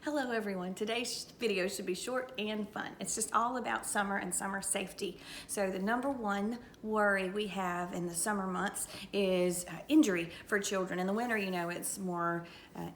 Hello everyone. Today's video should be short and fun. It's just all about summer and summer safety. So the number one worry we have in the summer months is injury for children. In the winter, it's more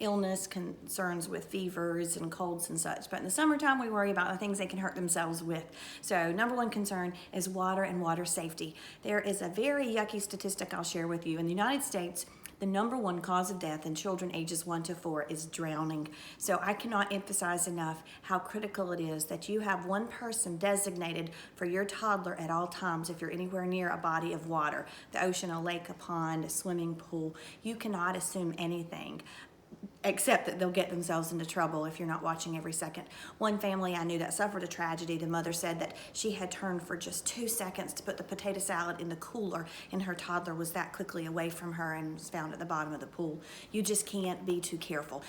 illness, concerns with fevers and colds and such. But in the summertime, we worry about the things they can hurt themselves with. So number one concern is water and water safety. There is a very yucky statistic I'll share with you. In the United States, the number one cause of death in children ages 1 to 4 is drowning. So I cannot emphasize enough how critical it is that you have one person designated for your toddler at all times if you're anywhere near a body of water, the ocean, a lake, a pond, a swimming pool. You cannot assume anything except that they'll get themselves into trouble if you're not watching every second. One family I knew that suffered a tragedy, the mother said that she had turned for just 2 seconds to put the potato salad in the cooler and her toddler was that quickly away from her and was found at the bottom of the pool. You just can't be too careful.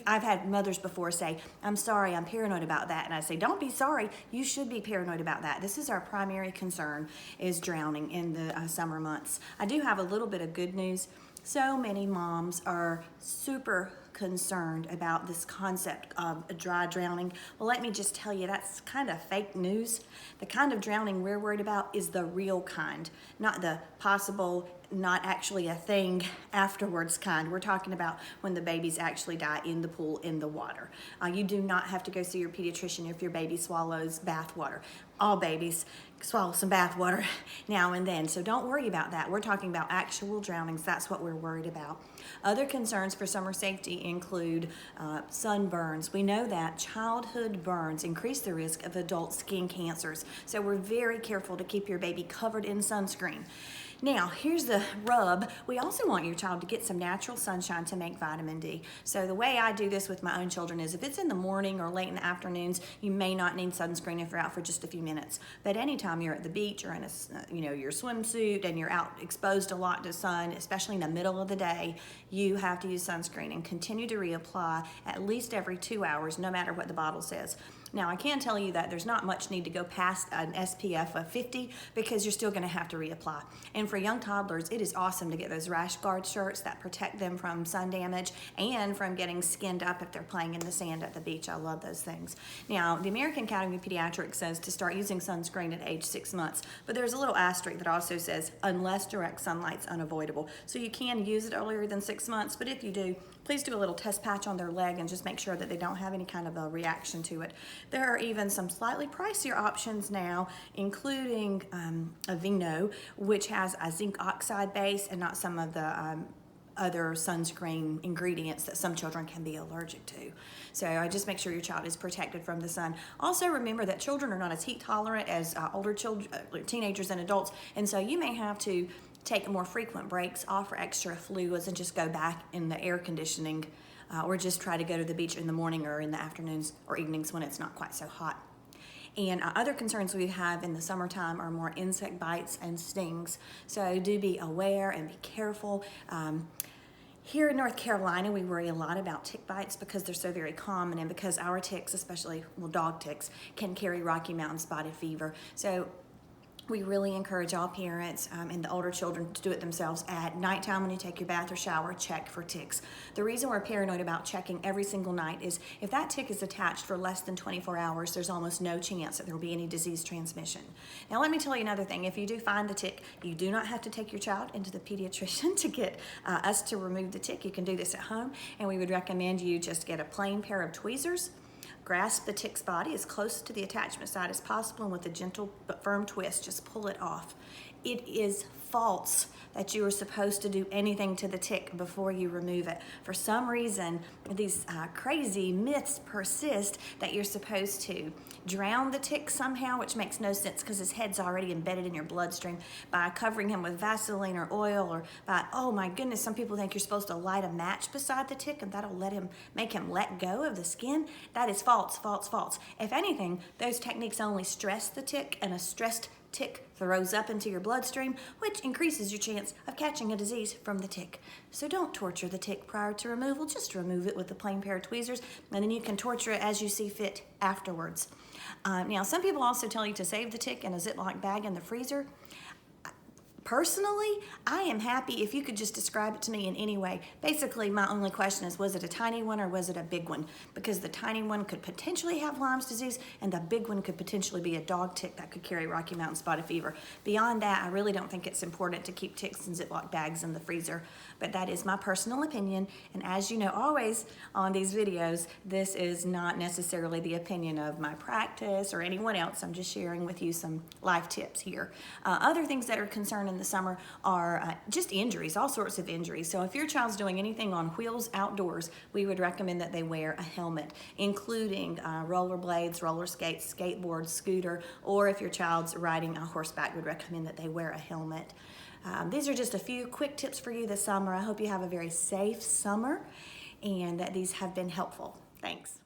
I've had mothers before say, I'm sorry, I'm paranoid about that. And I say, don't be sorry, you should be paranoid about that. This is our primary concern, is drowning in the summer months. I do have a little bit of good news. So many moms are super concerned about this concept of a dry drowning. Well, let me just tell you, that's kind of fake news. The kind of drowning we're worried about is the real kind, not the possible, not actually a thing afterwards kind. We're talking about when the babies actually die in the pool, in the water. You do not have to go see your pediatrician if your baby swallows bath water. All babies swallow some bath water now and then, so don't worry about that. We're talking about actual drownings. That's what we're worried about. Other concerns for summer safety include sunburns. We know that childhood burns increase the risk of adult skin cancers, so we're very careful to keep your baby covered in sunscreen. Now, here's the rub. We also want your child to get some natural sunshine to make vitamin D. So the way I do this with my own children is if it's in the morning or late in the afternoons, you may not need sunscreen if you're out for just a few minutes. But anytime you're at the beach or in your swimsuit and you're out exposed a lot to sun, especially in the middle of the day, you have to use sunscreen and continue to reapply at least every 2 hours, no matter what the bottle says. Now, I can tell you that there's not much need to go past an SPF of 50 because you're still going to have to reapply. And for young toddlers, it is awesome to get those rash guard shirts that protect them from sun damage and from getting skinned up if they're playing in the sand at the beach. I love those things. Now, the American Academy of Pediatrics says to start using sunscreen at age 6 months, but there's a little asterisk that also says unless direct sunlight's unavoidable. So you can use it earlier than 6 months, but if you do, please do a little test patch on their leg and just make sure that they don't have any kind of a reaction to it. There are even some slightly pricier options now, including Aveeno, which has a zinc oxide base and not some of the other sunscreen ingredients that some children can be allergic to. So I just make sure your child is protected from the sun. Also remember that children are not as heat tolerant as older children, teenagers and adults, and so you may have to take more frequent breaks, offer extra fluids, and just go back in the air conditioning or just try to go to the beach in the morning or in the afternoons or evenings when it's not quite so hot. And other concerns we have in the summertime are more insect bites and stings. So do be aware and be careful. Here in North Carolina, we worry a lot about tick bites because they're so very common and because our ticks, especially dog ticks, can carry Rocky Mountain spotted fever. So we really encourage all parents and the older children to do it themselves at nighttime when you take your bath or shower, check for ticks. The reason we're paranoid about checking every single night is if that tick is attached for less than 24 hours, there's almost no chance that there will be any disease transmission. Now, let me tell you another thing. If you do find the tick, you do not have to take your child into the pediatrician to get us to remove the tick. You can do this at home, and we would recommend you just get a plain pair of tweezers, grasp the tick's body as close to the attachment side as possible, and with a gentle but firm twist, just pull it off. It is false that you are supposed to do anything to the tick before you remove it. For some reason, these crazy myths persist that you're supposed to drown the tick somehow, which makes no sense because his head's already embedded in your bloodstream, by covering him with Vaseline or oil, or by, oh my goodness, some people think you're supposed to light a match beside the tick and that'll make him let go of the skin. That is false, false, false. If anything, those techniques only stress the tick, and a stressed tick throws up into your bloodstream, which increases your chance of catching a disease from the tick. So don't torture the tick prior to removal. Just remove it with a plain pair of tweezers, and then you can torture it as you see fit afterwards. Now, some people also tell you to save the tick in a Ziploc bag in the freezer. Personally, I am happy if you could just describe it to me in any way. Basically, my only question is, was it a tiny one or was it a big one? Because the tiny one could potentially have Lyme's disease and the big one could potentially be a dog tick that could carry Rocky Mountain spotted fever. Beyond that, I really don't think it's important to keep ticks in Ziploc bags in the freezer, but that is my personal opinion. And as you know, always on these videos, this is not necessarily the opinion of my practice or anyone else. I'm just sharing with you some life tips here. Other things that are concerning in the summer are just injuries, all sorts of injuries. So if your child's doing anything on wheels outdoors, we would recommend that they wear a helmet, including rollerblades, roller skates, skateboard, scooter, or if your child's riding a horseback, would recommend that they wear a helmet. These are just a few quick tips for you this summer. I hope you have a very safe summer and that these have been helpful. Thanks.